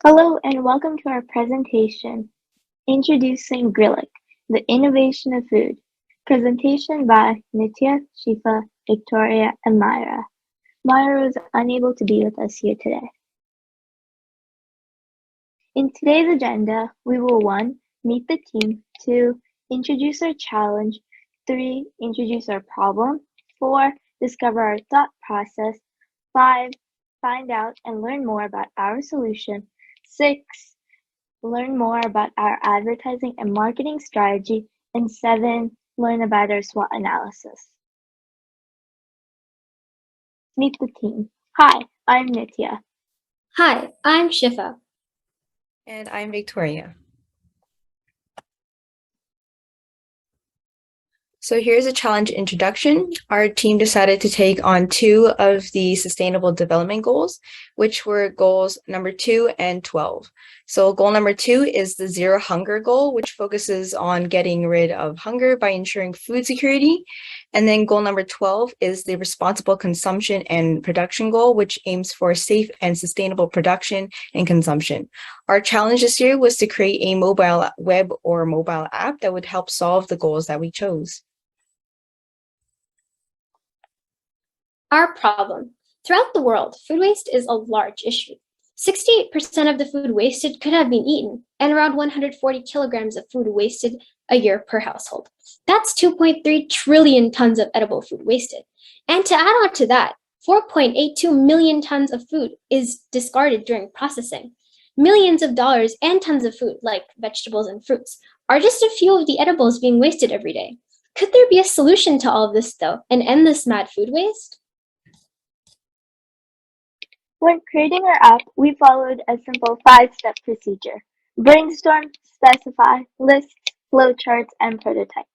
Hello and welcome to our presentation, Introducing Grillic, the Innovation of Food. Presentation by Nitya, Shifa, Victoria, and Myra. Myra was unable to be with us here today. In today's agenda, we will 1. Meet the team, 2. Introduce our challenge, 3. Introduce our problem, 4. Discover our thought process, 5. Find out and learn more about our solution, 6. Learn more about our advertising and marketing strategy, and 7. Learn about our SWOT analysis. Meet the team. Hi, I'm Nitya. Hi, I'm Shifa. And I'm Victoria. So here's a challenge introduction. Our team decided to take on 2 of the Sustainable Development Goals, which were goals number 2 and 12. So goal number 2 is the Zero Hunger Goal, which focuses on getting rid of hunger by ensuring food security. And then goal number 12 is the Responsible Consumption and Production Goal, which aims for safe and sustainable production and consumption. Our challenge this year was to create a mobile web or mobile app that would help solve the goals that we chose. Our problem. Throughout the world, food waste is a large issue. 68% of the food wasted could have been eaten, and around 140 kilograms of food wasted a year per household. That's 2.3 trillion tons of edible food wasted. And to add on to that, 4.82 million tons of food is discarded during processing. Millions of dollars and tons of food, like vegetables and fruits, are just a few of the edibles being wasted every day. Could there be a solution to all of this, though, and end this mad food waste? When creating our app, we followed a simple 5-step procedure. Brainstorm, specify, list, flowcharts, and prototype.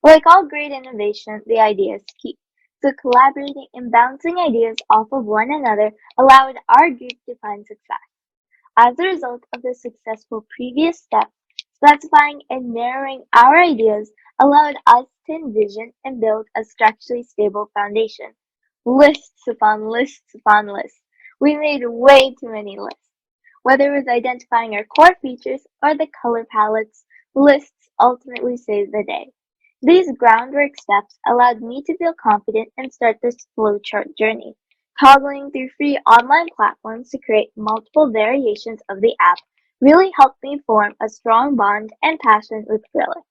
Like all great innovation, the idea is key. So collaborating and bouncing ideas off of one another allowed our group to find success. As a result of the successful previous step, specifying and narrowing our ideas allowed us to envision and build a structurally stable foundation. Lists upon lists upon lists. We made way too many lists. Whether it was identifying our core features or the color palettes, lists ultimately saved the day. These groundwork steps allowed me to feel confident and start this flowchart journey. Toggling through free online platforms to create multiple variations of the app really helped me form a strong bond and passion with Grillic.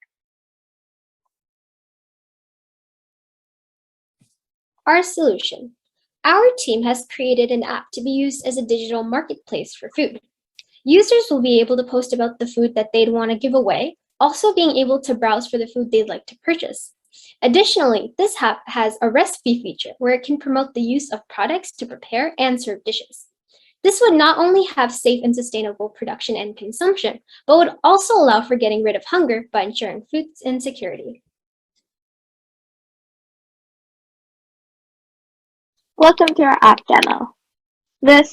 Our solution. Our team has created an app to be used as a digital marketplace for food. Users will be able to post about the food that they'd want to give away, also being able to browse for the food they'd like to purchase. Additionally, this app has a recipe feature where it can promote the use of products to prepare and serve dishes. This would not only have safe and sustainable production and consumption, but would also allow for getting rid of hunger by ensuring food insecurity. Welcome to our app demo. The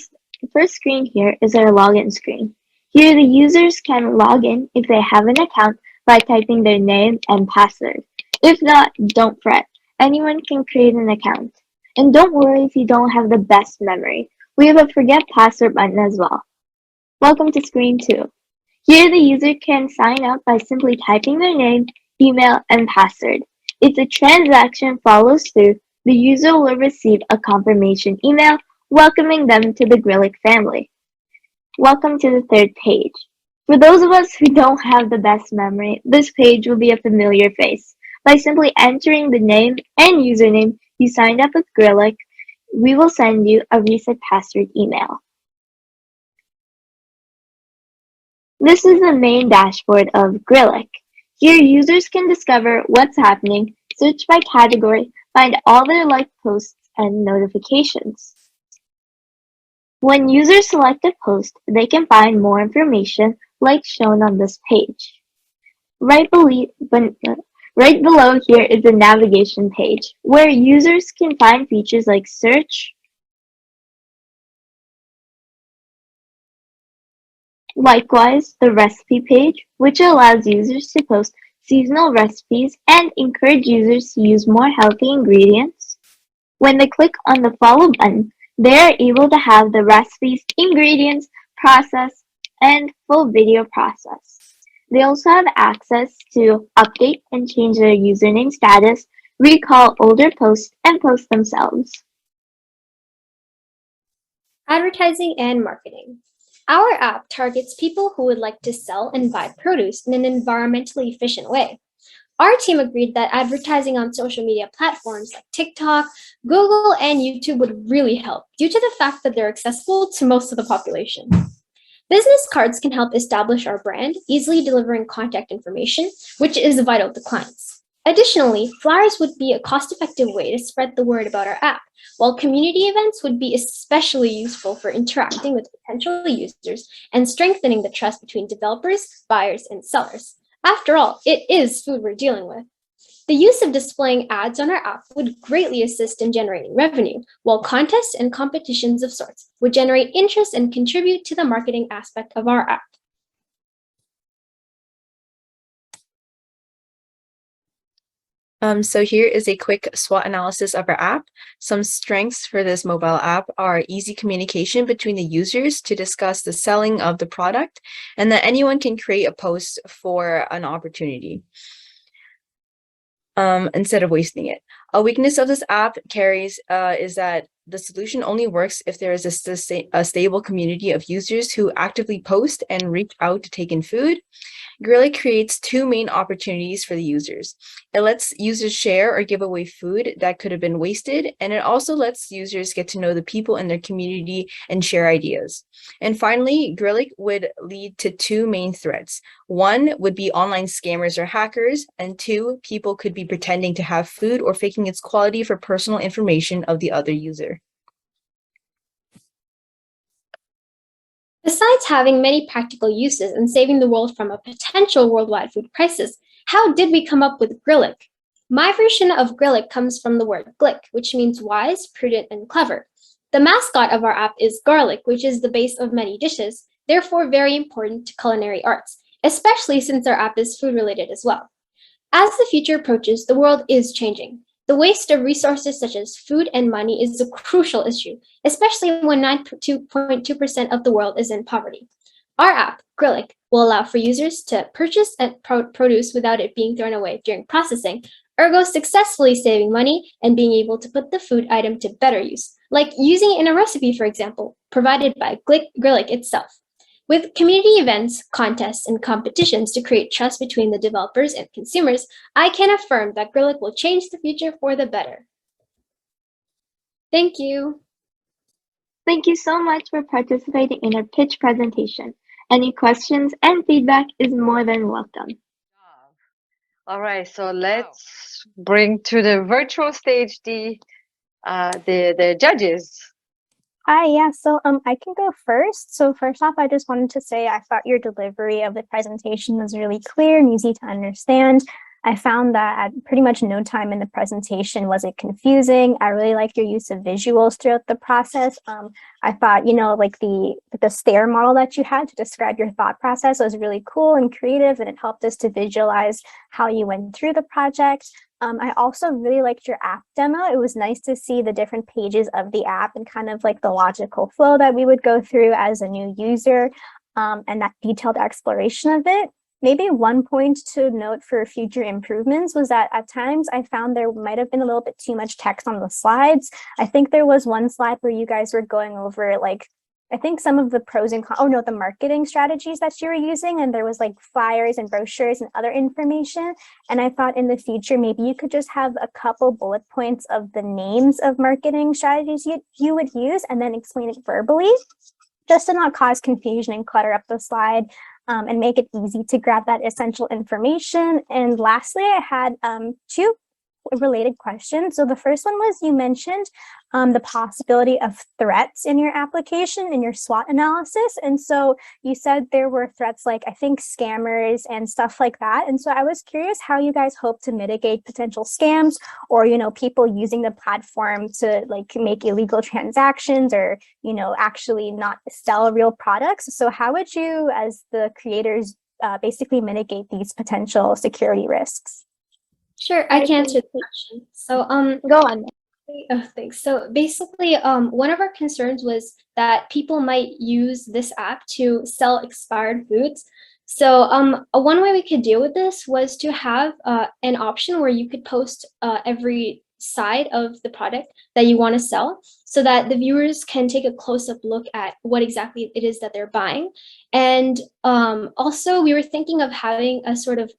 first screen here is our login screen. Here the users can log in if they have an account by typing their name and password. If not, don't fret. Anyone can create an account. And don't worry if you don't have the best memory. We have a forget password button as well. Welcome to screen 2. Here the user can sign up by simply typing their name, email, and password. If the transaction follows through, the user will receive a confirmation email welcoming them to the Grillic family. Welcome to the third page. For those of us who don't have the best memory, this page will be a familiar face. By simply entering the name and username you signed up with Grillic, we will send you a reset password email. This is the main dashboard of Grillic. Here users can discover what's happening, search by category, find all their liked posts, and notifications. When users select a post, they can find more information like shown on this page. Right below here is the navigation page, where users can find features like search, likewise the recipe page, which allows users to post seasonal recipes and encourage users to use more healthy ingredients. When they click on the follow button, they are able to have the recipes, ingredients, process, and full video process. They also have access to update and change their username status, recall older posts, and post themselves. Advertising and marketing. Our app targets people who would like to sell and buy produce in an environmentally efficient way. Our team agreed that advertising on social media platforms like TikTok, Google, and YouTube would really help due to the fact that they're accessible to most of the population. Business cards can help establish our brand, easily delivering contact information, which is vital to clients. Additionally, flyers would be a cost-effective way to spread the word about our app, while community events would be especially useful for interacting with potential users and strengthening the trust between developers, buyers, and sellers. After all, it is food we're dealing with. The use of displaying ads on our app would greatly assist in generating revenue, while contests and competitions of sorts would generate interest and contribute to the marketing aspect of our app. So here is a quick SWOT analysis of our app. Some strengths for this mobile app are easy communication between the users to discuss the selling of the product, and that anyone can create a post for an opportunity instead of wasting it. A weakness of this app carries is that the solution only works if there is a stable community of users who actively post and reach out to take in food. Grillic creates two main opportunities for the users. It lets users share or give away food that could have been wasted, and it also lets users get to know the people in their community and share ideas. And finally, Grillic would lead to two main threats. One would be online scammers or hackers, and two, people could be pretending to have food or faking its quality for personal information of the other user. Besides having many practical uses and saving the world from a potential worldwide food crisis, how did we come up with Grillic? My version of Grillic comes from the word glick, which means wise, prudent, and clever. The mascot of our app is garlic, which is the base of many dishes, therefore very important to culinary arts, especially since our app is food-related as well. As the future approaches, the world is changing. The waste of resources such as food and money is a crucial issue, especially when 92.2% of the world is in poverty. Our app, Grillic, will allow for users to purchase produce without it being thrown away during processing, ergo successfully saving money and being able to put the food item to better use, like using it in a recipe, for example, provided by Grillic itself. With community events, contests, and competitions to create trust between the developers and consumers, I can affirm that Grillic will change the future for the better. Thank you. Thank you so much for participating in our pitch presentation. Any questions and feedback is more than welcome. All right, so let's bring to the virtual stage the judges. Hi, yeah, so I can go first. So first off, I just wanted to say I thought your delivery of the presentation was really clear and easy to understand. I found that at pretty much no time in the presentation was it confusing. I really liked your use of visuals throughout the process. I thought, like the stair model that you had to describe your thought process was really cool and creative, and it helped us to visualize how you went through the project. I also really liked your app demo. It was nice to see the different pages of the app and kind of like the logical flow that we would go through as a new user, and that detailed exploration of it. Maybe one point to note for future improvements was that at times I found there might have been a little bit too much text on the slides. I think there was one slide where you guys were going over I think some of the pros and cons, the marketing strategies that you were using, and there was like flyers and brochures and other information. And I thought in the future, maybe you could just have a couple bullet points of the names of marketing strategies you would use and then explain it verbally, just to not cause confusion and clutter up the slide, and make it easy to grab that essential information. And lastly, I had two related questions. So the first one was, you mentioned the possibility of threats in your application, in your SWOT analysis. And so you said there were threats like, I think, scammers and stuff like that. And so I was curious how you guys hope to mitigate potential scams or, people using the platform to make illegal transactions or, actually not sell real products. So how would you, as the creators, basically mitigate these potential security risks? Sure, I can answer the question. So, Go on. Oh, thanks. So basically, one of our concerns was that people might use this app to sell expired foods. So one way we could deal with this was to have an option where you could post every side of the product that you want to sell so that the viewers can take a close-up look at what exactly it is that they're buying. And also, we were thinking of having a sort of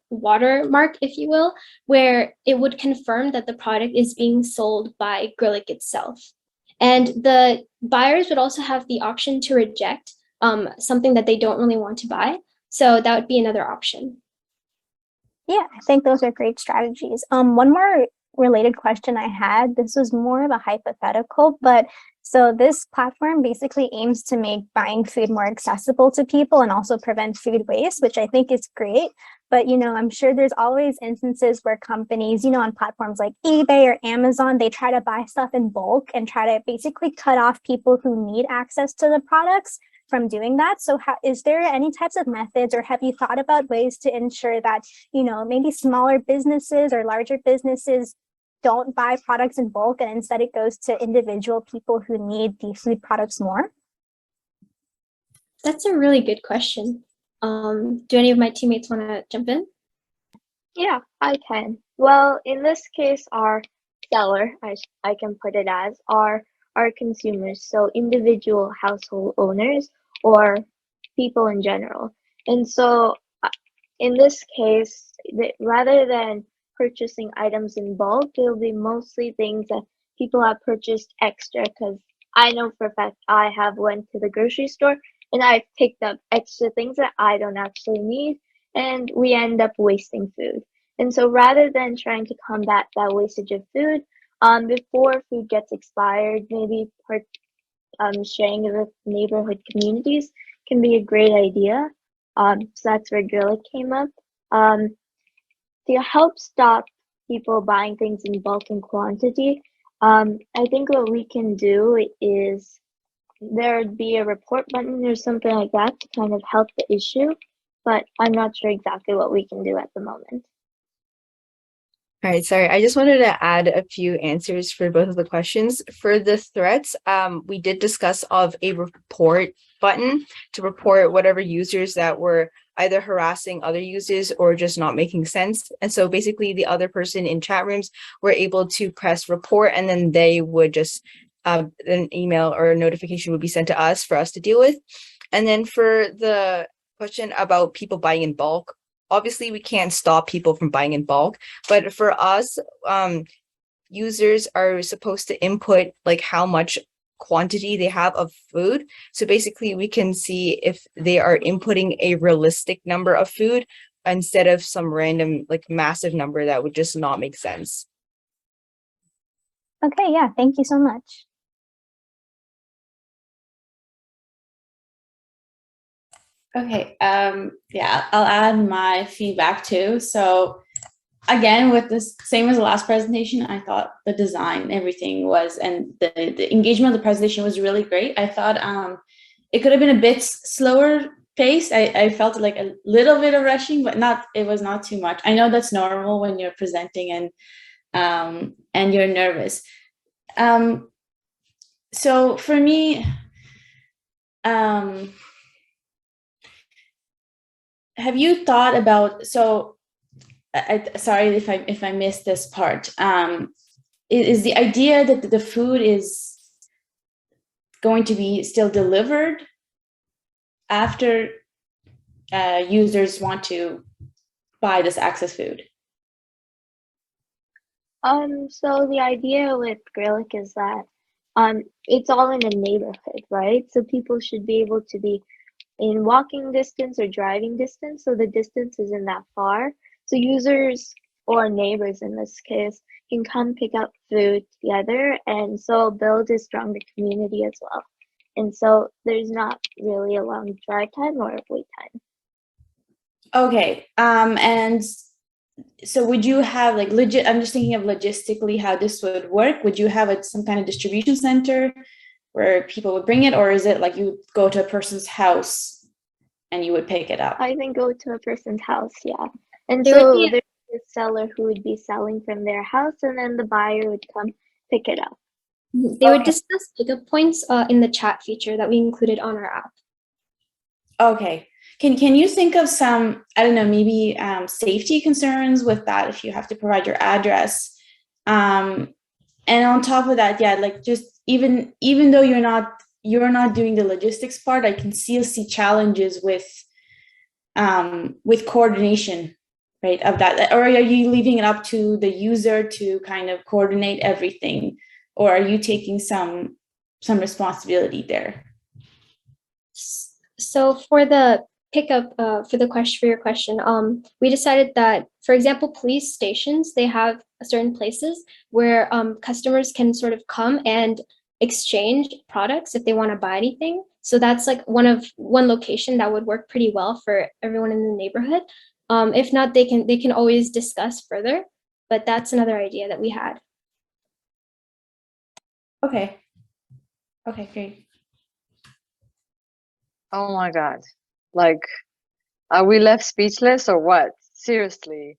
watermark, if you will, where it would confirm that the product is being sold by Grillic itself. And the buyers would also have the option to reject something that they don't really want to buy. So that would be another option. Yeah, I think those are great strategies. One more related question I had, this was more of a hypothetical, but so this platform basically aims to make buying food more accessible to people and also prevent food waste, which I think is great. But, I'm sure there's always instances where companies, on platforms like eBay or Amazon, they try to buy stuff in bulk and try to basically cut off people who need access to the products from doing that. So is there any types of methods, or have you thought about ways to ensure that, maybe smaller businesses or larger businesses don't buy products in bulk and instead it goes to individual people who need the food products more? That's a really good question. Do any of my teammates want to jump in? Yeah, I can. Well, in this case, our seller, I can put it as, are our consumers, so individual household owners or people in general. And so, in this case, rather than purchasing items in bulk, it'll be mostly things that people have purchased extra, because I know for a fact I have went to the grocery store and I've picked up extra things that I don't actually need, and we end up wasting food. And so rather than trying to combat that wastage of food, before food gets expired, maybe sharing it with neighborhood communities can be a great idea. So that's where Grillic came up. To help stop people buying things in bulk and quantity, I think what we can do is there'd be a report button or something like that to kind of help the issue, but I'm not sure exactly what we can do at the moment. All right, sorry. I just wanted to add a few answers for both of the questions. For the threats, we did discuss of a report button to report whatever users that were either harassing other users or just not making sense. And so basically the other person in chat rooms were able to press report, and then they would just an email or a notification would be sent to us for us to deal with. And then for the question about people buying in bulk, obviously we can't stop people from buying in bulk, but for us, users are supposed to input like how much quantity they have of food. So basically we can see if they are inputting a realistic number of food instead of some random like massive number that would just not make sense. Okay, yeah, thank you so much. Okay, yeah, I'll add my feedback too. So again, with this same as the last presentation, I thought the design, everything was, and the engagement of the presentation was really great. I thought it could have been a bit slower pace. I felt like a little bit of rushing, but it was not too much. I know that's normal when you're presenting and you're nervous. So for me, have you thought about, so sorry if I missed this part. Is the idea that the food is going to be still delivered after users want to buy this access food? So the idea with Grillic is that it's all in a neighborhood, right? So people should be able to be in walking distance or driving distance, so the distance isn't that far. So users, or neighbors in this case, can come pick up food together, and so build a stronger community as well. And so there's not really a long drive time or wait time. Okay, and so would you have like legit, I'm just thinking of logistically how this would work. Would you have some kind of distribution center where people would bring it, or is it like you would go to a person's house and you would pick it up? I think go to a person's house, yeah. And There would so be there's a seller who would be selling from their house, and then the buyer would come pick it up. They would Okay. discuss pickup points in the chat feature that we included on our app. Okay. Can you think of some, I don't know, maybe safety concerns with that if you have to provide your address? And on top of that, yeah, like just even though you're not doing the logistics part, I can still see challenges with coordination, right? Of that, or are you leaving it up to the user to kind of coordinate everything, or are you taking some responsibility there? So for the pickup, for your question, we decided that, for example, police stations, they have certain places where customers can sort of come and exchange products if they want to buy anything. So that's like one location that would work pretty well for everyone in the neighborhood. If not, they can always discuss further, but that's another idea that we had. Okay, great. Oh my God. Like, are we left speechless or what? Seriously.